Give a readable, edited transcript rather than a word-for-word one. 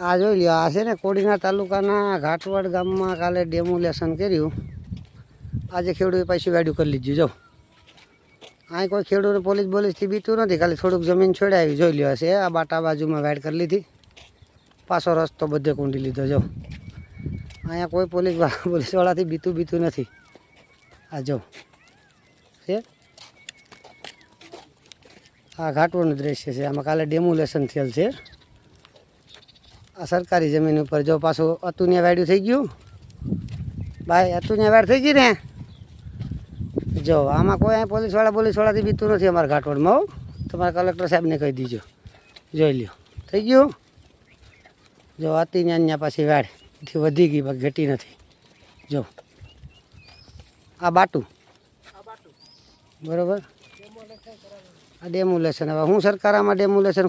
આ જોઈ લ્યો, આ છે ને કોડીનાર તાલુકાના ઘાટવડ ગામમાં કાલે ડેમોલેશન કર્યું. આજે ખેડૂતે પાછી વાડ્યું કરી લીધું. જો અહીં કોઈ ખેડૂતને પોલીસથી બીતું નથી, ખાલી થોડુંક જમીન છોડાવી. જોઈ લ્યો હશે, આ બાટા બાજુમાં વાડ કરી લીધી, પાછો રસ્તો બધે કૂંડી લીધો. જો અહીંયા કોઈ પોલીસવાળાથી બીતું નથી. આ જો છે, આ ઘાટવડનું દ્રશ્ય છે. આમાં કાલે ડેમોલેશન થયેલ છે. આ સરકારી જમીન ઉપર જો પાછું અતુનિયા વાડ્યું થઈ ગયું. ભાઈ અતુનિયા વાડ થઈ ગઈ ને. જો આમાં કોઈ અહીં પોલીસવાળાથી બીતું નથી અમારા ઘાટવડમાં. તમારા કલેક્ટર સાહેબને કહી દીજો. જોઈ લ્યો થઈ ગયું. જો અતિન્યા પાછી વાડ એથી વધી ગઈ, ઘટી નથી. જો આ બાટું બરાબર, આ ડેમોલેશન. હવે હું સરકાર આમાં ડેમોલેશન